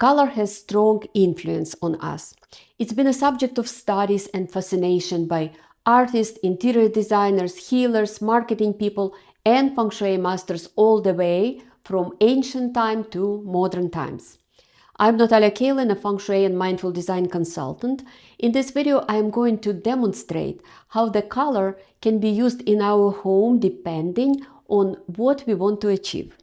Color has strong influence on us. It's been a subject of studies and fascination by artists, interior designers, healers, marketing people, and Feng Shui masters all the way from ancient time to modern times. I'm Natalia Kaylin, a Feng Shui and mindful design consultant. In this video, I am going to demonstrate how the color can be used in our home depending on what we want to achieve.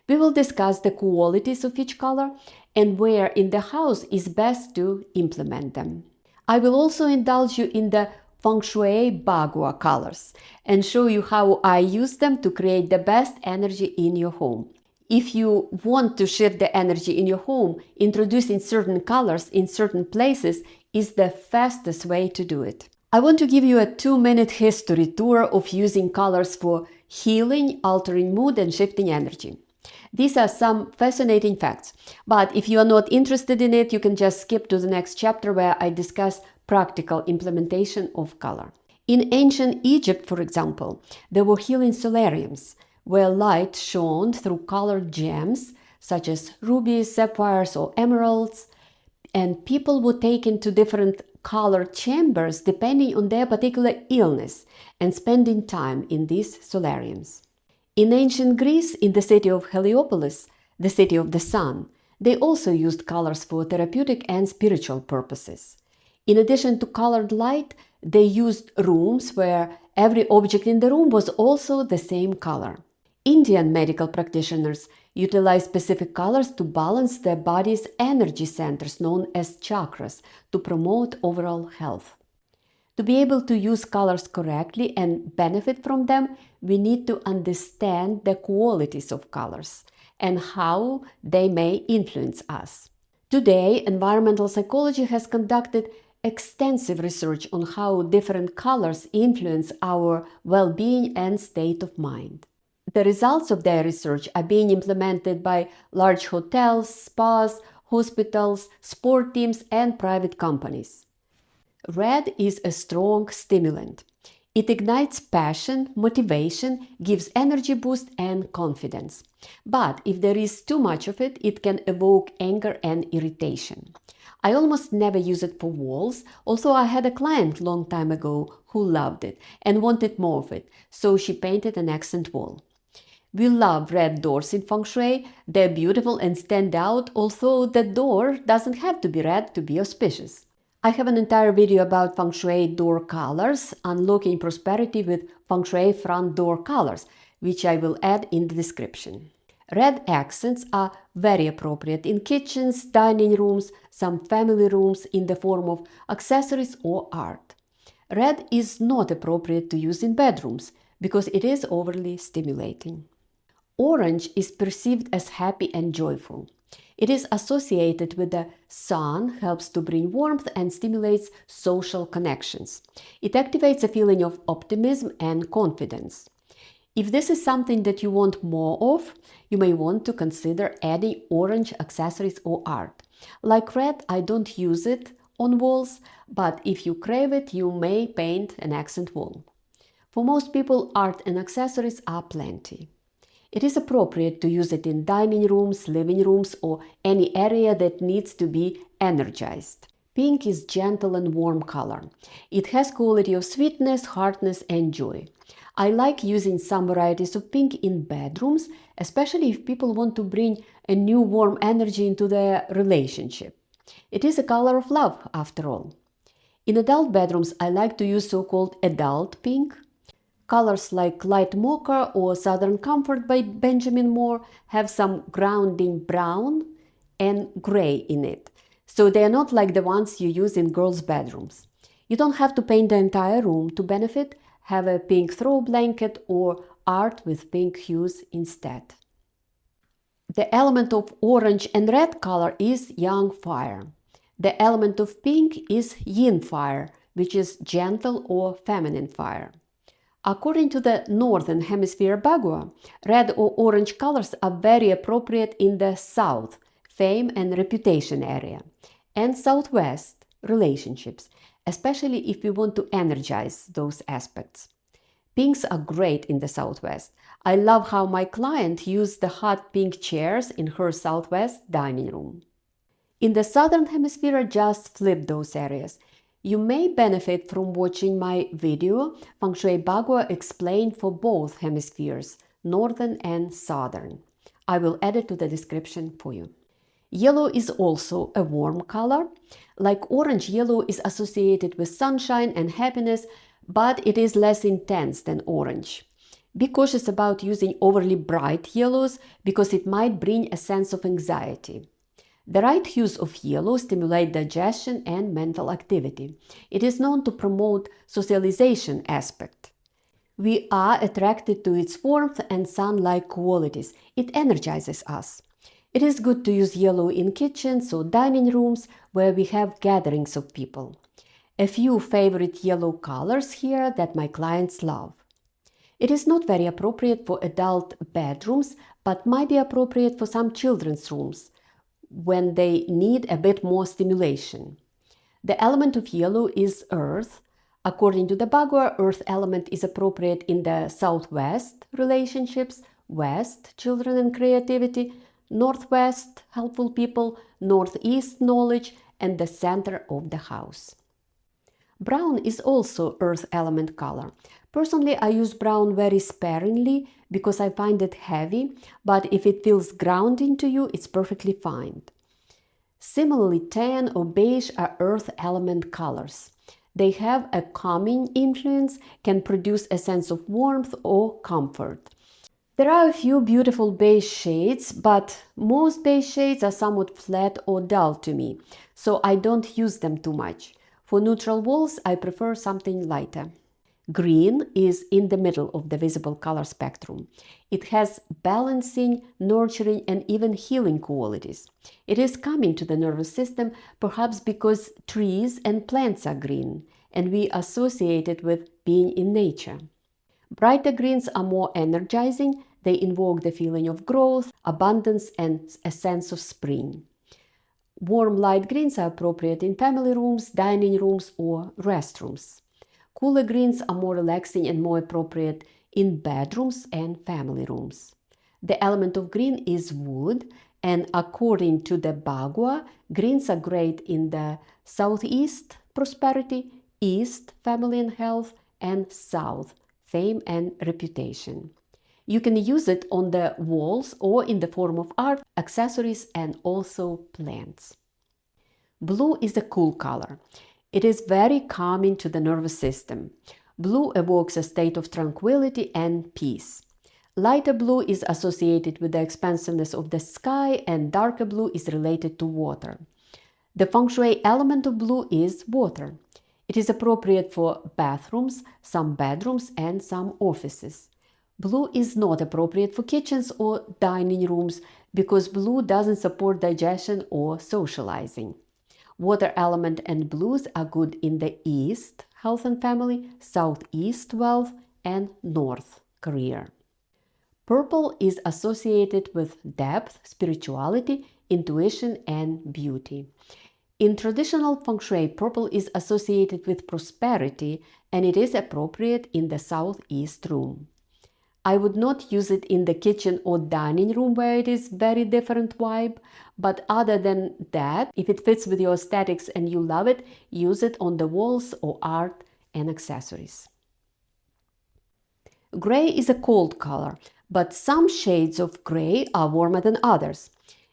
We will discuss the qualities of each color and where in the house is best to implement them. I will also indulge you in the Feng Shui Bagua colors and show you how I use them to create the best energy in your home. If you want to shift the energy in your home, introducing certain colors in certain places is the fastest way to do it. I want to give you a 2-minute history tour of using colors for healing, altering mood, and shifting energy. These are some fascinating facts, but if you are not interested in it, you can just skip to the next chapter where I discuss practical implementation of color. In ancient Egypt, for example, there were healing solariums where light shone through colored gems such as rubies, sapphires, or emeralds, and people were taken to different colored chambers depending on their particular illness and spending time in these solariums. In ancient Greece, in the city of Heliopolis, the city of the sun, they also used colors for therapeutic and spiritual purposes. In addition to colored light, they used rooms where every object in the room was also the same color. Indian medical practitioners utilize specific colors to balance their body's energy centers known as chakras to promote overall health. To be able to use colors correctly and benefit from them, we need to understand the qualities of colors and how they may influence us. Today, environmental psychology has conducted extensive research on how different colors influence our well-being and state of mind. The results of their research are being implemented by large hotels, spas, hospitals, sport teams, and private companies. Red is a strong stimulant. It ignites passion, motivation, gives energy boost and confidence. But if there is too much of it, it can evoke anger and irritation. I almost never use it for walls, although I had a client long time ago who loved it and wanted more of it, so she painted an accent wall. We love red doors in Feng Shui. They're beautiful and stand out, although the door doesn't have to be red to be auspicious. I have an entire video about Feng Shui door colors, unlocking prosperity with Feng Shui front door colors, which I will add in the description. Red accents are very appropriate in kitchens, dining rooms, some family rooms in the form of accessories or art. Red is not appropriate to use in bedrooms because it is overly stimulating. Orange is perceived as happy and joyful. It is associated with the sun, helps to bring warmth and stimulates social connections. It activates a feeling of optimism and confidence. If this is something that you want more of, you may want to consider adding orange accessories or art. Like red, I don't use it on walls, but if you crave it, you may paint an accent wall. For most people, art and accessories are plenty. It is appropriate to use it in dining rooms, living rooms, or any area that needs to be energized. Pink is gentle and warm color. It has quality of sweetness, hardness, and joy. I like using some varieties of pink in bedrooms, especially if people want to bring a new warm energy into their relationship. It is a color of love, after all. In adult bedrooms, I like to use so-called adult pink. Colors like Light Mocha or Southern Comfort by Benjamin Moore have some grounding brown and gray in it, so they are not like the ones you use in girls' bedrooms. You don't have to paint the entire room to benefit. Have a pink throw blanket or art with pink hues instead. The element of orange and red color is yang fire. The element of pink is yin fire, which is gentle or feminine fire. According to the Northern Hemisphere Bagua, red or orange colors are very appropriate in the South, fame and reputation area, and Southwest, relationships, especially if we want to energize those aspects. Pinks are great in the Southwest. I love how my client used the hot pink chairs in her Southwest dining room. In the southern hemisphere, just flip those areas. You may benefit from watching my video, Feng Shui Bagua explained for both hemispheres, northern and southern. I will add it to the description for you. Yellow is also a warm color. Like orange, yellow is associated with sunshine and happiness, but it is less intense than orange. Be cautious about using overly bright yellows because it might bring a sense of anxiety. The right hues of yellow stimulate digestion and mental activity. It is known to promote socialization aspect. We are attracted to its warmth and sun-like qualities. It energizes us. It is good to use yellow in kitchens or dining rooms where we have gatherings of people. A few favorite yellow colors here that my clients love. It is not very appropriate for adult bedrooms, but might be appropriate for some children's rooms when they need a bit more stimulation. The element of yellow is earth. According to the Bagua, earth element is appropriate in the southwest relationships, west children and creativity, northwest helpful people, northeast knowledge, and the center of the house. Brown is also earth element color. Personally, I use brown very sparingly because I find it heavy, but if it feels grounding to you, it's perfectly fine. Similarly, tan or beige are earth element colors. They have a calming influence, can produce a sense of warmth or comfort. There are a few beautiful beige shades, but most beige shades are somewhat flat or dull to me, so I don't use them too much. For neutral walls, I prefer something lighter. Green is in the middle of the visible color spectrum. It has balancing, nurturing, and even healing qualities. It is calming to the nervous system, perhaps because trees and plants are green, and we associate it with being in nature. Brighter greens are more energizing. They invoke the feeling of growth, abundance, and a sense of spring. Warm light greens are appropriate in family rooms, dining rooms, or restrooms. Cooler greens are more relaxing and more appropriate in bedrooms and family rooms. The element of green is wood, and according to the Bagua, greens are great in the southeast, prosperity, east, family and health, and south, fame and reputation. You can use it on the walls or in the form of art, accessories, and also plants. Blue is a cool color. It is very calming to the nervous system. Blue evokes a state of tranquility and peace. Lighter blue is associated with the expansiveness of the sky, and darker blue is related to water. The feng shui element of blue is water. It is appropriate for bathrooms, some bedrooms, and some offices. Blue is not appropriate for kitchens or dining rooms because blue doesn't support digestion or socializing. Water element and blues are good in the east, health and family, southeast, wealth, and north, career. Purple is associated with depth, spirituality, intuition, and beauty. In traditional feng shui, purple is associated with prosperity, and it is appropriate in the southeast room. I would not use it in the kitchen or dining room where it is very different vibe, but other than that, if it fits with your aesthetics and you love it, use it on the walls or art and accessories. Gray is a cold color, but some shades of gray are warmer than others.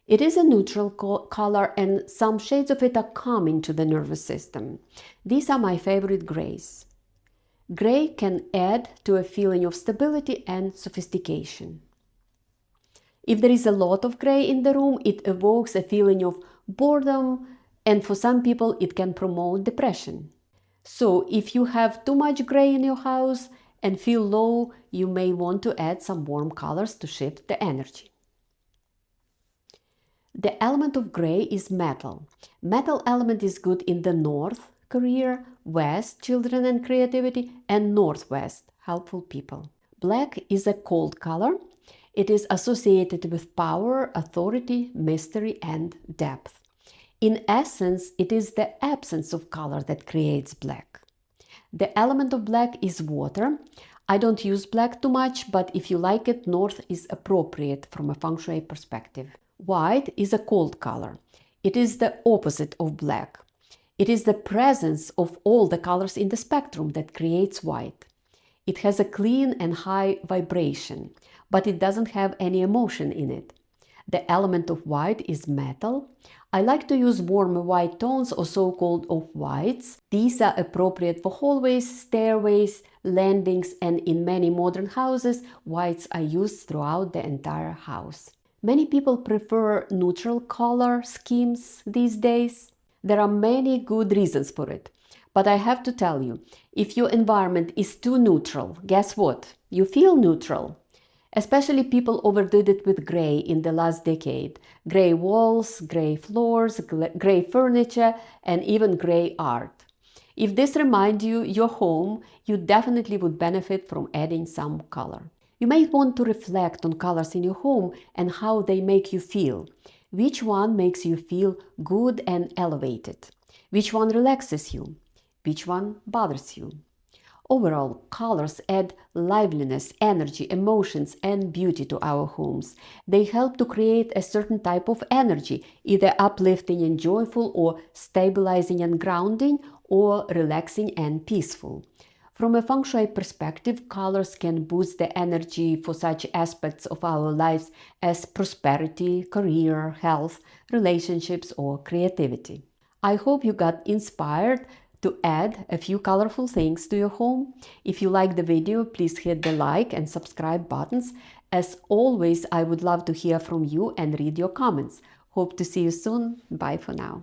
It is a neutral color and some shades of it are calming to the nervous system. These are my favorite grays. Gray can add to a feeling of stability and sophistication. If there is a lot of gray in the room, it evokes a feeling of boredom, and for some people it can promote depression. So if you have too much gray in your house and feel low, you may want to add some warm colors to shift the energy. The element of gray is metal. Metal element is good in the north, career, west, children and creativity, and northwest, helpful people. Black is a cold color. It is associated with power, authority, mystery, and depth. In essence, it is the absence of color that creates black. The element of black is water. I don't use black too much, but if you like it, north is appropriate from a feng shui perspective. White is a cold color. It is the opposite of black. It is the presence of all the colors in the spectrum that creates white. It has a clean and high vibration, but it doesn't have any emotion in it. The element of white is metal. I like to use warm white tones or so-called off-whites. These are appropriate for hallways, stairways, landings, and in many modern houses, whites are used throughout the entire house. Many people prefer neutral color schemes these days. There are many good reasons for it. But I have to tell you, if your environment is too neutral, guess what? You feel neutral. Especially people overdid it with gray in the last decade. Gray walls, gray floors, gray furniture, and even gray art. If this reminds you your home, you definitely would benefit from adding some color. You may want to reflect on colors in your home and how they make you feel. Which one makes you feel good and elevated? Which one relaxes you? Which one bothers you? Overall, colors add liveliness, energy, emotions, and beauty to our homes. They help to create a certain type of energy, either uplifting and joyful, or stabilizing and grounding, or relaxing and peaceful. From a Feng Shui perspective, colors can boost the energy for such aspects of our lives as prosperity, career, health, relationships, or creativity. I hope you got inspired to add a few colorful things to your home. If you like the video, please hit the like and subscribe buttons. As always, I would love to hear from you and read your comments. Hope to see you soon. Bye for now.